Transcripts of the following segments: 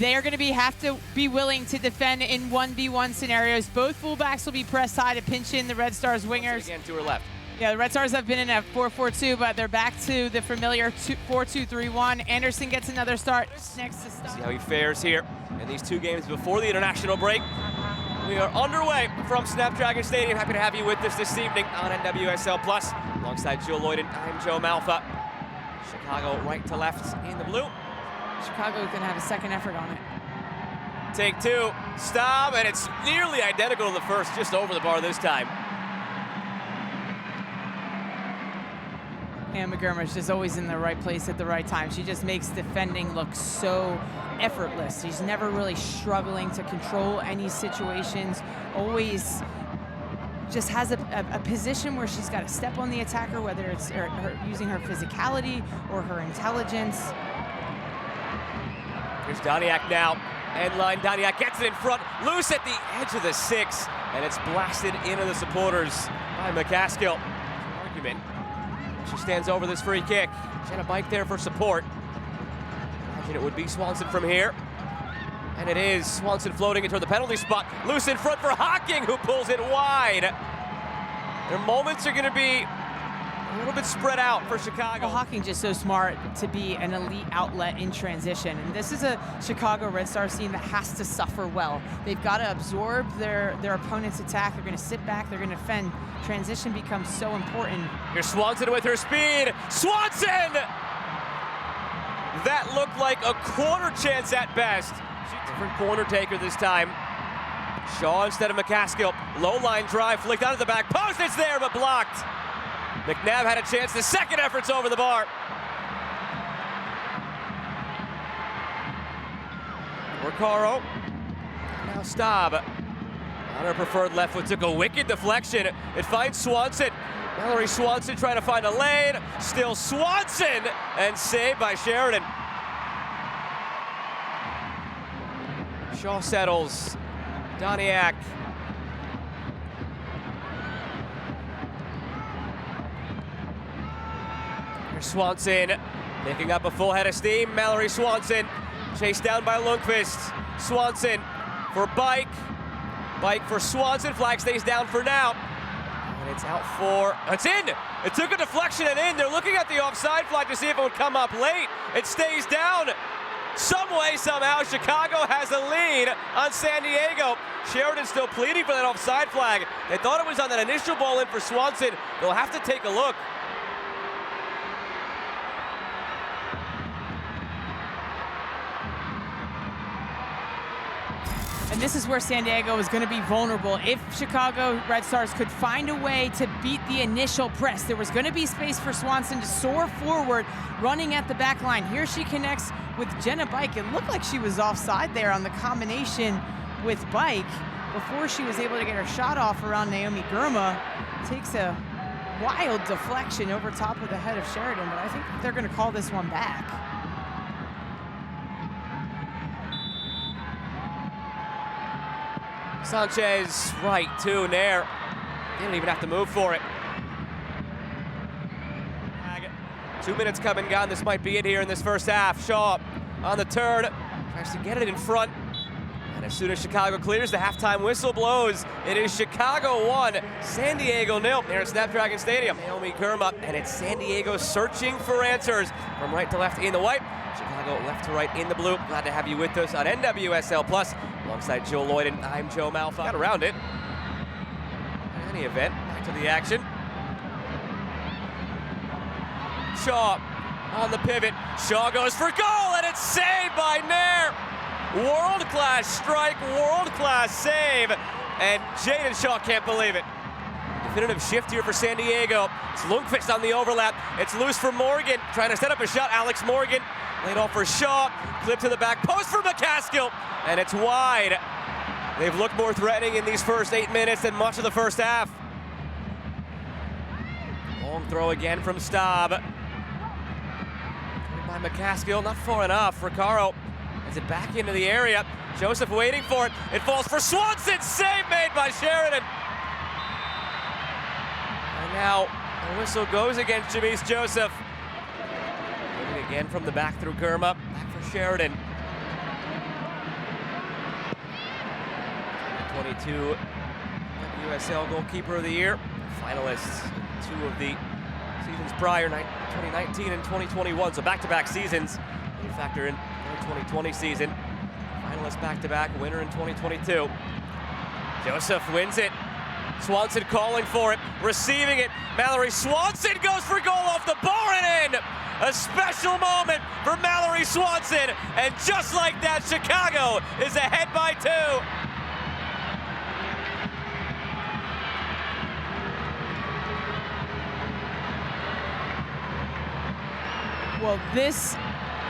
They're going to have to be willing to defend in 1v1 scenarios. Both fullbacks will be pressed high to pinch in the Red Stars wingers. Again to her left. Yeah, the Red Stars have been in a 4-4-2, but they're back to the familiar 4-2-3-1. Anderson gets another start next to stop. See how he fares here in these 2 games before the international break. We are underway from Snapdragon Stadium. Happy to have you with us this evening on NWSL Plus. Alongside Jill Lloyden, I'm Joe Malfa. Chicago right to left in the blue. Chicago's going to have a second effort on it. Take 2, stop, and it's nearly identical to the first, just over the bar this time. And McGurmish is always in the right place at the right time. She just makes defending look so effortless. She's never really struggling to control any situations. Always just has a position where she's got to step on the attacker, whether it's her using her physicality or her intelligence. Here's Doniak now. End line, Doniak gets it in front, loose at the edge of the 6, and it's blasted into the supporters by McCaskill. Argument. She stands over this free kick. She had a bike there for support. Imagine it would be Swanson from here. And it is Swanson floating into the penalty spot. Loose in front for Hocking, who pulls it wide. Their moments are going to be a little bit spread out for Chicago. Well, Hocking just so smart to be an elite outlet in transition. And this is a Chicago Red Stars team that has to suffer well. They've got to absorb their opponent's attack. They're going to sit back. They're going to defend. Transition becomes so important. Here's Swanson with her speed. Swanson! That looked like a quarter chance at best. Different corner taker this time. Shaw instead of McCaskill. Low line drive, flicked out of the back post. It's there, but blocked. McNabb had a chance. The second effort's over the bar. Recaro. Now Staub. On her preferred left foot, took a wicked deflection. It finds Swanson. Mallory Swanson trying to find a lane. Still Swanson, and saved by Sheridan. Shaw settles. Doniak. Here's Swanson picking up a full head of steam. Mallory Swanson chased down by Lundqvist. Swanson for Bike. Bike for Swanson. Flag stays down for now. And it's out for, it's in! It took a deflection and in. They're looking at the offside flag to see if it would come up late. It stays down. Some way, somehow, Chicago has a lead on San Diego. Sheridan still pleading for that offside flag. They thought it was on that initial ball in for Swanson. They'll have to take a look. And this is where San Diego is going to be vulnerable. If Chicago Red Stars could find a way to beat the initial press, there was going to be space for Swanson to soar forward, running at the back line. Here she connects with Jenna Bike. It looked like she was offside there on the combination with Bike before she was able to get her shot off around Naomi Gurma. Takes a wild deflection over top of the head of Sheridan, but I think they're going to call this one back. Sanchez right to Nair. They don't even have to move for it. 2 minutes come and gone. This might be it here in this first half. Shaw on the turn, tries to get it in front. And as soon as Chicago clears, the halftime whistle blows. It is Chicago 1, San Diego 0 here at Snapdragon Stadium. Naomi Gurma, and it's San Diego searching for answers from right to left in the white. Chicago left to right in the blue. Glad to have you with us on NWSL Plus. Alongside Jill Lloyden, I'm Joe Malfa. Got around it. In any event, back to the action. Shaw on the pivot. Shaw goes for goal, and it's saved by Nair. World-class strike, world-class save, and Jaden Shaw can't believe it. Definitive shift here for San Diego. It's Lundqvist on the overlap. It's loose for Morgan, trying to set up a shot. Alex Morgan laid off for Shaw. Clip to the back post for McCaskill, and it's wide. They've looked more threatening in these first 8 minutes than much of the first half. Long throw again from Staub. By McCaskill, not far enough. Recaro has it back into the area. Joseph waiting for it. It falls for Swanson. Save made by Sheridan. And now the whistle goes against Jameese Joseph. Moving again from the back through Gurma. Back for Sheridan. 2022 NWSL Goalkeeper of the Year. Finalists in 2 of the seasons prior, 2019 and 2021. So back-to-back seasons. When you factor in the 2020 season. Finalist back-to-back, winner in 2022. Joseph wins it. Swanson calling for it, receiving it. Mallory Swanson goes for goal off the bar and in. A special moment for Mallory Swanson. And just like that, Chicago is ahead by 2. Well, this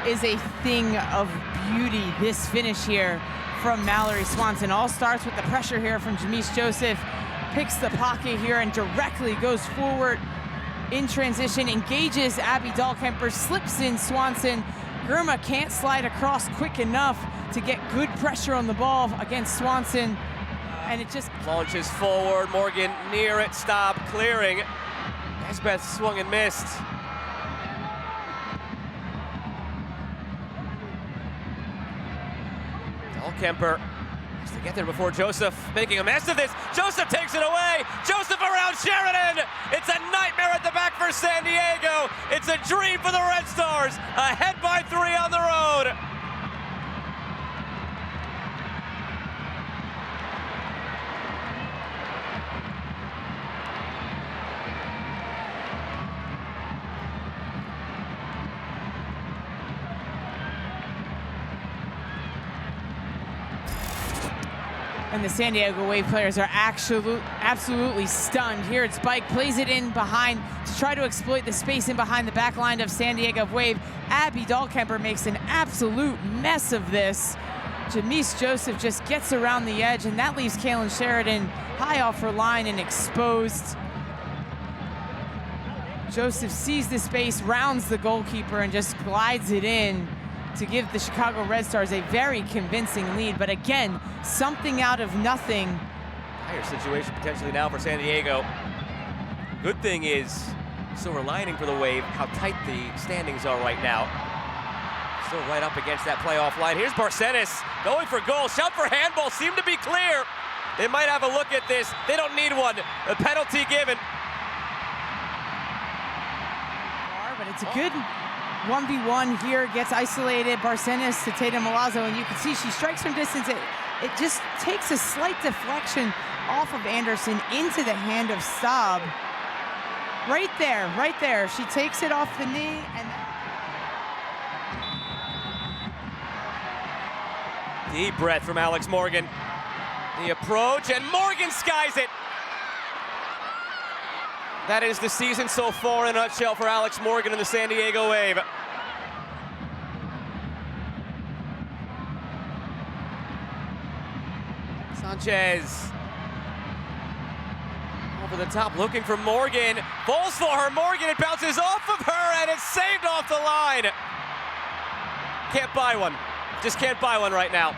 is a thing of beauty, this finish here from Mallory Swanson. All starts with the pressure here from Jameese Joseph. Picks the pocket here and directly goes forward in transition, engages Abby Dahlkemper, slips in Swanson. Girma can't slide across quick enough to get good pressure on the ball against Swanson. And it just launches forward. Morgan near it, stop, clearing. Nesbeth swung and missed. Dahlkemper has to get there before Joseph making a mess of this. Joseph takes it away. Joseph around Sheridan. It's a nightmare at the back for San Diego. It's a dream for the Red Stars. Ahead by 3 on the road. And the San Diego Wave players are absolutely stunned. Here it's Bike, plays it in behind to try to exploit the space in behind the back line of San Diego Wave. Abby Dahlkemper makes an absolute mess of this. Jameese Joseph just gets around the edge, and that leaves Kaylin Sheridan high off her line and exposed. Joseph sees the space, rounds the goalkeeper, and just glides it in to give the Chicago Red Stars a very convincing lead. But again, something out of nothing. Higher situation potentially now for San Diego. Good thing is, silver lining for the Wave, how tight the standings are right now. Still right up against that playoff line. Here's Barcenas going for goal. Shout for handball, seemed to be clear. They might have a look at this. They don't need one. A penalty given. But it's a good 1v1 here, gets isolated. Barcenas to Tatum Milazzo, and you can see she strikes from distance. It just takes a slight deflection off of Anderson into the hand of Staub. Right there. She takes it off the knee, and deep breath from Alex Morgan. The approach, and Morgan skies it. That is the season so far in a nutshell for Alex Morgan and the San Diego Wave. Sanchez over the top, looking for Morgan. Falls for her, Morgan, it bounces off of her, and it's saved off the line. Can't buy one. Just can't buy one right now.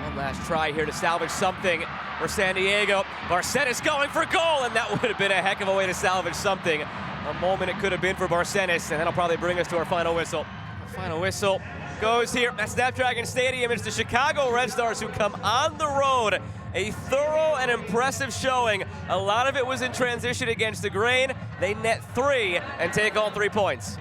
One last try here to salvage something for San Diego. Barcenas going for goal, and that would have been a heck of a way to salvage something. A moment it could have been for Barcenas, and that'll probably bring us to our final whistle. Our final whistle goes here at Snapdragon Stadium. It's the Chicago Red Stars who come on the road. A thorough and impressive showing. A lot of it was in transition against the grain. They net 3 and take all 3 points.